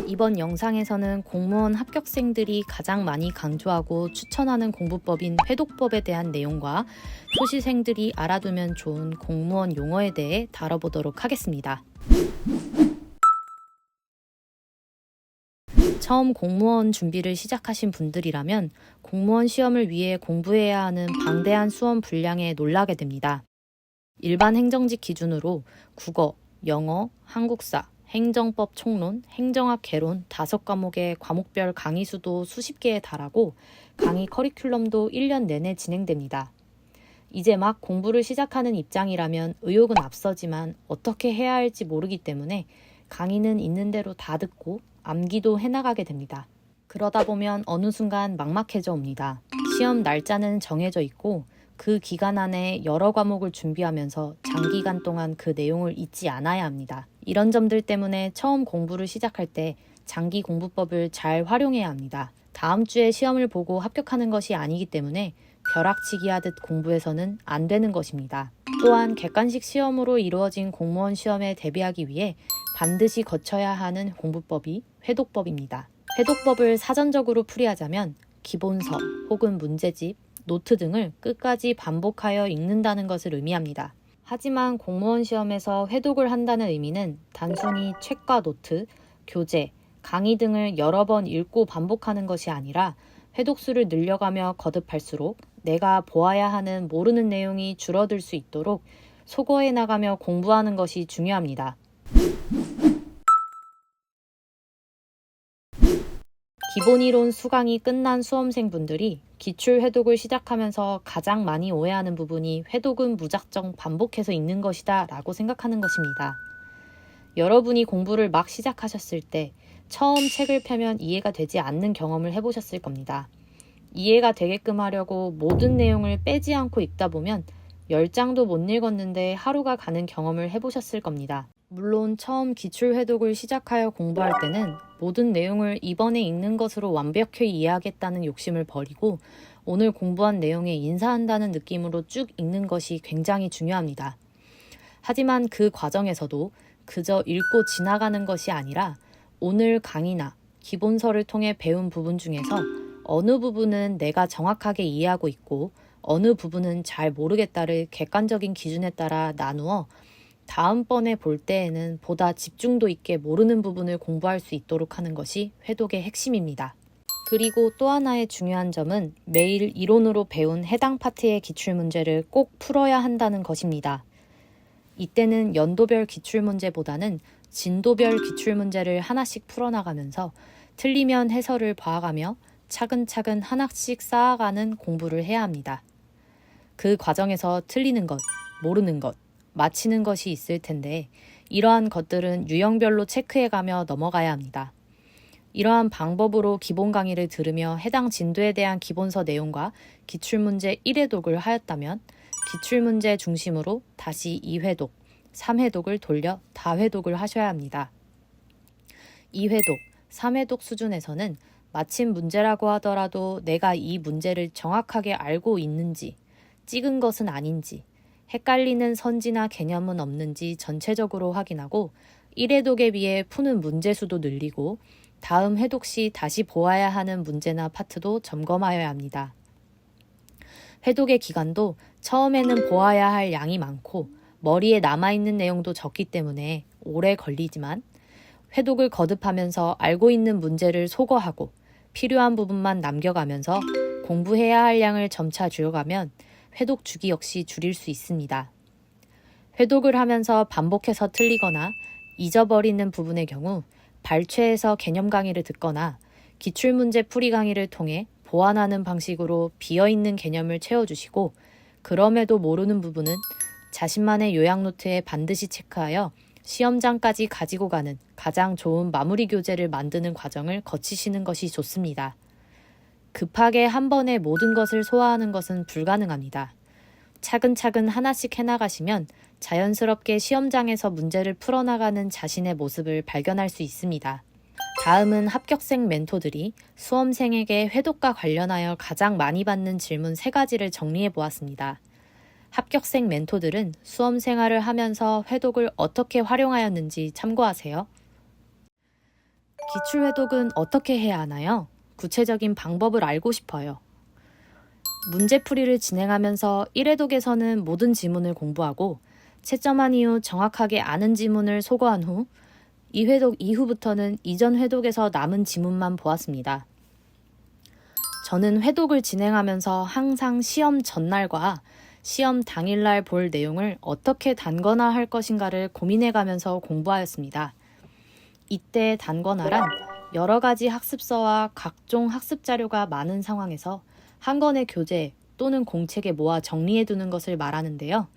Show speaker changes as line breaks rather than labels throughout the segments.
이번 영상에서는 공무원 합격생들이 가장 많이 강조하고 추천하는 공부법인 회독법에 대한 내용과 소시생들이 알아두면 좋은 공무원 용어에 대해 다뤄보도록 하겠습니다. 처음 공무원 준비를 시작하신 분들이라면 공무원 시험을 위해 공부해야 하는 방대한 수험 분량에 놀라게 됩니다. 일반 행정직 기준으로 국어, 영어, 한국사, 행정법 총론, 행정학 개론 5과목의 과목별 강의 수도 수십 개에 달하고 강의 커리큘럼도 1년 내내 진행됩니다. 이제 막 공부를 시작하는 입장이라면 의욕은 앞서지만 어떻게 해야 할지 모르기 때문에 강의는 있는 대로 다 듣고 암기도 해나가게 됩니다. 그러다 보면 어느 순간 막막해져 옵니다. 시험 날짜는 정해져 있고 그 기간 안에 여러 과목을 준비하면서 장기간 동안 그 내용을 잊지 않아야 합니다. 이런 점들 때문에 처음 공부를 시작할 때 장기 공부법을 잘 활용해야 합니다. 다음 주에 시험을 보고 합격하는 것이 아니기 때문에 벼락치기 하듯 공부해서는 안 되는 것입니다. 또한 객관식 시험으로 이루어진 공무원 시험에 대비하기 위해 반드시 거쳐야 하는 공부법이 회독법입니다. 회독법을 사전적으로 풀이하자면 기본서 혹은 문제집, 노트 등을 끝까지 반복하여 읽는다는 것을 의미합니다. 하지만 공무원 시험에서 회독을 한다는 의미는 단순히 책과 노트, 교재, 강의 등을 여러 번 읽고 반복하는 것이 아니라 회독수를 늘려가며 거듭할수록 내가 보아야 하는 모르는 내용이 줄어들 수 있도록 소거해 나가며 공부하는 것이 중요합니다. 기본이론 수강이 끝난 수험생분들이 기출회독을 시작하면서 가장 많이 오해하는 부분이 회독은 무작정 반복해서 읽는 것이다 라고 생각하는 것입니다. 여러분이 공부를 막 시작하셨을 때 처음 책을 펴면 이해가 되지 않는 경험을 해보셨을 겁니다. 이해가 되게끔 하려고 모든 내용을 빼지 않고 읽다 보면 10장도 못 읽었는데 하루가 가는 경험을 해보셨을 겁니다. 물론 처음 기출회독을 시작하여 공부할 때는 모든 내용을 이번에 읽는 것으로 완벽히 이해하겠다는 욕심을 버리고 오늘 공부한 내용에 인사한다는 느낌으로 쭉 읽는 것이 굉장히 중요합니다. 하지만 그 과정에서도 그저 읽고 지나가는 것이 아니라 오늘 강의나 기본서를 통해 배운 부분 중에서 어느 부분은 내가 정확하게 이해하고 있고 어느 부분은 잘 모르겠다를 객관적인 기준에 따라 나누어 다음번에 볼 때에는 보다 집중도 있게 모르는 부분을 공부할 수 있도록 하는 것이 회독의 핵심입니다. 그리고 또 하나의 중요한 점은 매일 이론으로 배운 해당 파트의 기출문제를 꼭 풀어야 한다는 것입니다. 이때는 연도별 기출문제보다는 진도별 기출문제를 하나씩 풀어나가면서 틀리면 해설을 봐가며 차근차근 하나씩 쌓아가는 공부를 해야 합니다. 그 과정에서 틀리는 것, 모르는 것, 맞히는 것이 있을 텐데 이러한 것들은 유형별로 체크해가며 넘어가야 합니다. 이러한 방법으로 기본 강의를 들으며 해당 진도에 대한 기본서 내용과 기출문제 1회독을 하였다면 기출문제 중심으로 다시 2회독, 3회독을 돌려 다회독을 하셔야 합니다. 2회독, 3회독 수준에서는 마친 문제라고 하더라도 내가 이 문제를 정확하게 알고 있는지, 찍은 것은 아닌지, 헷갈리는 선지나 개념은 없는지 전체적으로 확인하고 1회독에 비해 푸는 문제 수도 늘리고 다음 회독 시 다시 보아야 하는 문제나 파트도 점검하여야 합니다. 회독의 기간도 처음에는 보아야 할 양이 많고 머리에 남아있는 내용도 적기 때문에 오래 걸리지만 회독을 거듭하면서 알고 있는 문제를 소거하고 필요한 부분만 남겨가면서 공부해야 할 양을 점차 줄여가면 회독 주기 역시 줄일 수 있습니다. 회독을 하면서 반복해서 틀리거나 잊어버리는 부분의 경우 발췌해서 개념 강의를 듣거나 기출문제 풀이 강의를 통해 보완하는 방식으로 비어있는 개념을 채워주시고 그럼에도 모르는 부분은 자신만의 요약노트에 반드시 체크하여 시험장까지 가지고 가는 가장 좋은 마무리 교재를 만드는 과정을 거치시는 것이 좋습니다. 급하게 한 번에 모든 것을 소화하는 것은 불가능합니다. 차근차근 하나씩 해나가시면 자연스럽게 시험장에서 문제를 풀어나가는 자신의 모습을 발견할 수 있습니다. 다음은 합격생 멘토들이 수험생에게 회독과 관련하여 가장 많이 받는 질문 3가지를 정리해 보았습니다. 합격생 멘토들은 수험 생활을 하면서 회독을 어떻게 활용하였는지 참고하세요. 기출회독은 어떻게 해야 하나요? 구체적인 방법을 알고 싶어요. 문제풀이를 진행하면서 1회독에서는 모든 지문을 공부하고 채점한 이후 정확하게 아는 지문을 소거한 후 2회독 이후부터는 이전 회독에서 남은 지문만 보았습니다. 저는 회독을 진행하면서 항상 시험 전날과 시험 당일날 볼 내용을 어떻게 단권화할 것인가를 고민해가면서 공부하였습니다. 이때 단권화란 여러 가지 학습서와 각종 학습 자료가 많은 상황에서 한 권의 교재 또는 공책에 모아 정리해두는 것을 말하는데요.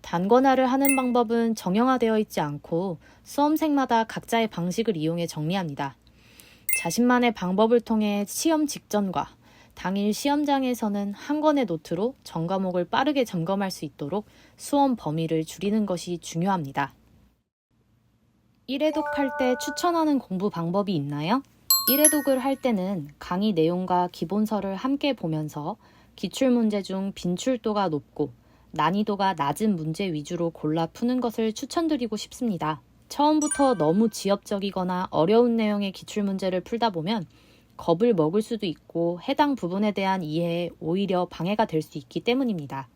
단권화를 하는 방법은 정형화되어 있지 않고 수험생마다 각자의 방식을 이용해 정리합니다. 자신만의 방법을 통해 시험 직전과 당일 시험장에서는 한 권의 노트로 전 과목을 빠르게 점검할 수 있도록 수험 범위를 줄이는 것이 중요합니다. 1회독 할 때 추천하는 공부 방법이 있나요? 1회독을 할 때는 강의 내용과 기본서를 함께 보면서 기출문제 중 빈출도가 높고 난이도가 낮은 문제 위주로 골라 푸는 것을 추천드리고 싶습니다. 처음부터 너무 지엽적이거나 어려운 내용의 기출문제를 풀다 보면 겁을 먹을 수도 있고 해당 부분에 대한 이해에 오히려 방해가 될 수 있기 때문입니다.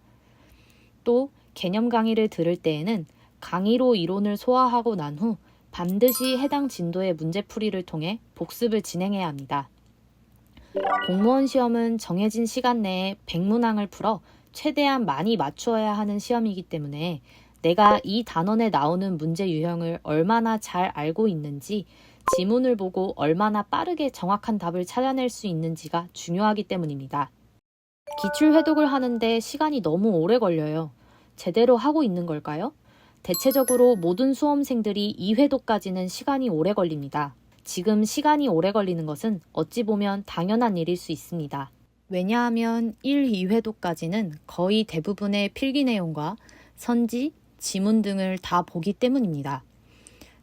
또 개념 강의를 들을 때에는 강의로 이론을 소화하고 난 후 반드시 해당 진도의 문제풀이를 통해 복습을 진행해야 합니다. 공무원 시험은 정해진 시간 내에 100문항을 풀어 최대한 많이 맞추어야 하는 시험이기 때문에 내가 이 단원에 나오는 문제 유형을 얼마나 잘 알고 있는지, 지문을 보고 얼마나 빠르게 정확한 답을 찾아낼 수 있는지가 중요하기 때문입니다. 기출회독을 하는데 시간이 너무 오래 걸려요. 제대로 하고 있는 걸까요? 대체적으로 모든 수험생들이 2회독까지는 시간이 오래 걸립니다. 지금 시간이 오래 걸리는 것은 어찌 보면 당연한 일일 수 있습니다. 왜냐하면 1, 2회독까지는 거의 대부분의 필기 내용과 선지, 지문 등을 다 보기 때문입니다.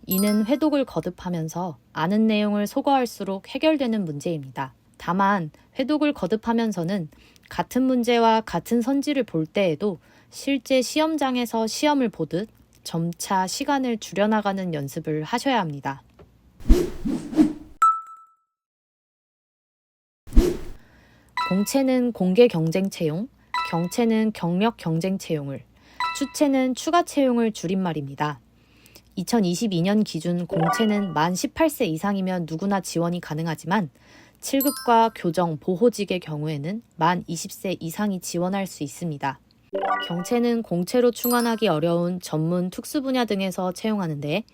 이는 회독을 거듭하면서 아는 내용을 소거할수록 해결되는 문제입니다. 다만 회독을 거듭하면서는 같은 문제와 같은 선지를 볼 때에도 실제 시험장에서 시험을 보듯 점차 시간을 줄여나가는 연습을 하셔야 합니다. 공채는 공개 경쟁 채용, 경채는 경력 경쟁 채용을, 추채는 추가 채용을 줄임말입니다. 2022년 기준 공채는 만 18세 이상이면 누구나 지원이 가능하지만 7급과 교정, 보호직의 경우에는 만 20세 이상이 지원할 수 있습니다. 경채는 공채로 충원하기 어려운 전문 특수 분야 등에서 채용하는데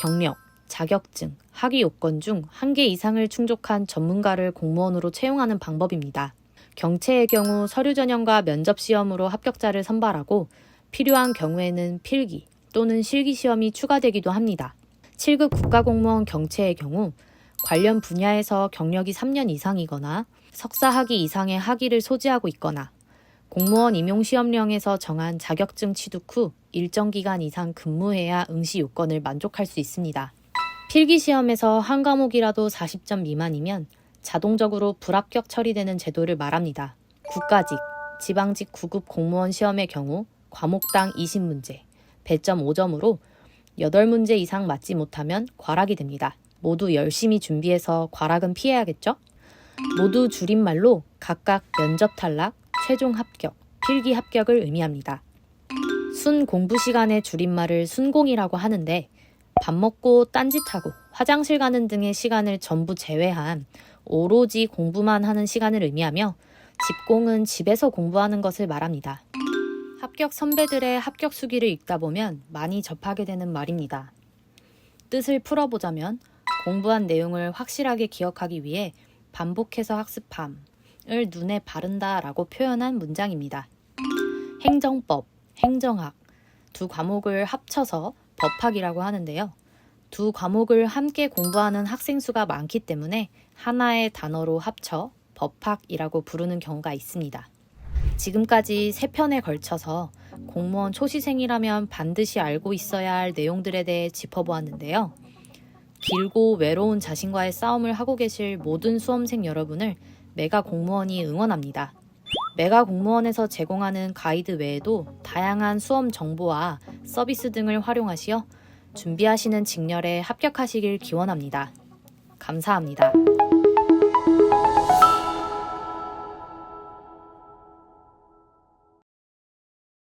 경력, 자격증, 학위 요건 중 1개 이상을 충족한 전문가를 공무원으로 채용하는 방법입니다. 경채의 경우 서류 전형과 면접 시험으로 합격자를 선발하고 필요한 경우에는 필기 또는 실기 시험이 추가되기도 합니다. 7급 국가공무원 경채의 경우 관련 분야에서 경력이 3년 이상이거나 석사 학위 이상의 학위를 소지하고 있거나 공무원 임용시험령에서 정한 자격증 취득 후 일정 기간 이상 근무해야 응시 요건을 만족할 수 있습니다. 필기시험에서 한 과목이라도 40점 미만이면 자동적으로 불합격 처리되는 제도를 말합니다. 국가직, 지방직 9급 공무원 시험의 경우 과목당 20문제, 배점 5점으로 8문제 이상 맞지 못하면 과락이 됩니다. 모두 열심히 준비해서 과락은 피해야겠죠? 모두 줄임말로 각각 면접 탈락, 최종 합격, 필기 합격을 의미합니다. 순 공부 시간의 줄임말을 순공이라고 하는데 밥 먹고 딴짓하고 화장실 가는 등의 시간을 전부 제외한 오로지 공부만 하는 시간을 의미하며 집공은 집에서 공부하는 것을 말합니다. 합격 선배들의 합격 수기를 읽다 보면 많이 접하게 되는 말입니다. 뜻을 풀어보자면 공부한 내용을 확실하게 기억하기 위해 반복해서 학습함을 눈에 바른다 라고 표현한 문장입니다. 행정법, 행정학 두 과목을 합쳐서 법학이라고 하는데요. 두 과목을 함께 공부하는 학생 수가 많기 때문에 하나의 단어로 합쳐 법학이라고 부르는 경우가 있습니다. 지금까지 3편에 걸쳐서 공무원 초시생이라면 반드시 알고 있어야 할 내용들에 대해 짚어보았는데요. 길고 외로운 자신과의 싸움을 하고 계실 모든 수험생 여러분을 메가 공무원이 응원합니다. 메가 공무원에서 제공하는 가이드 외에도 다양한 수험 정보와 서비스 등을 활용하시어 준비하시는 직렬에 합격하시길 기원합니다. 감사합니다.